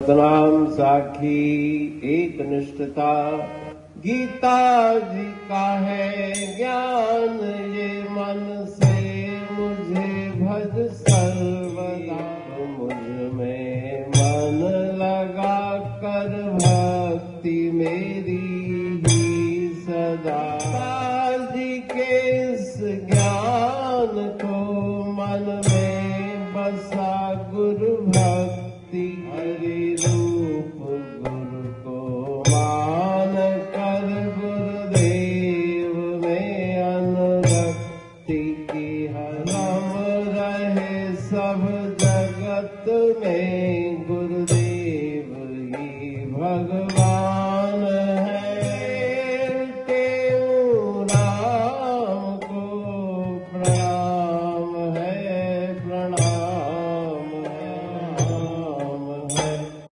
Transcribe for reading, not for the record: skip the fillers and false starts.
सतनाम साखी एक निष्ठता, गीता जी का है ज्ञान, ये मन से मुझे भज सर्वदा। मुझ में मन लगा कर भक्ति मेरी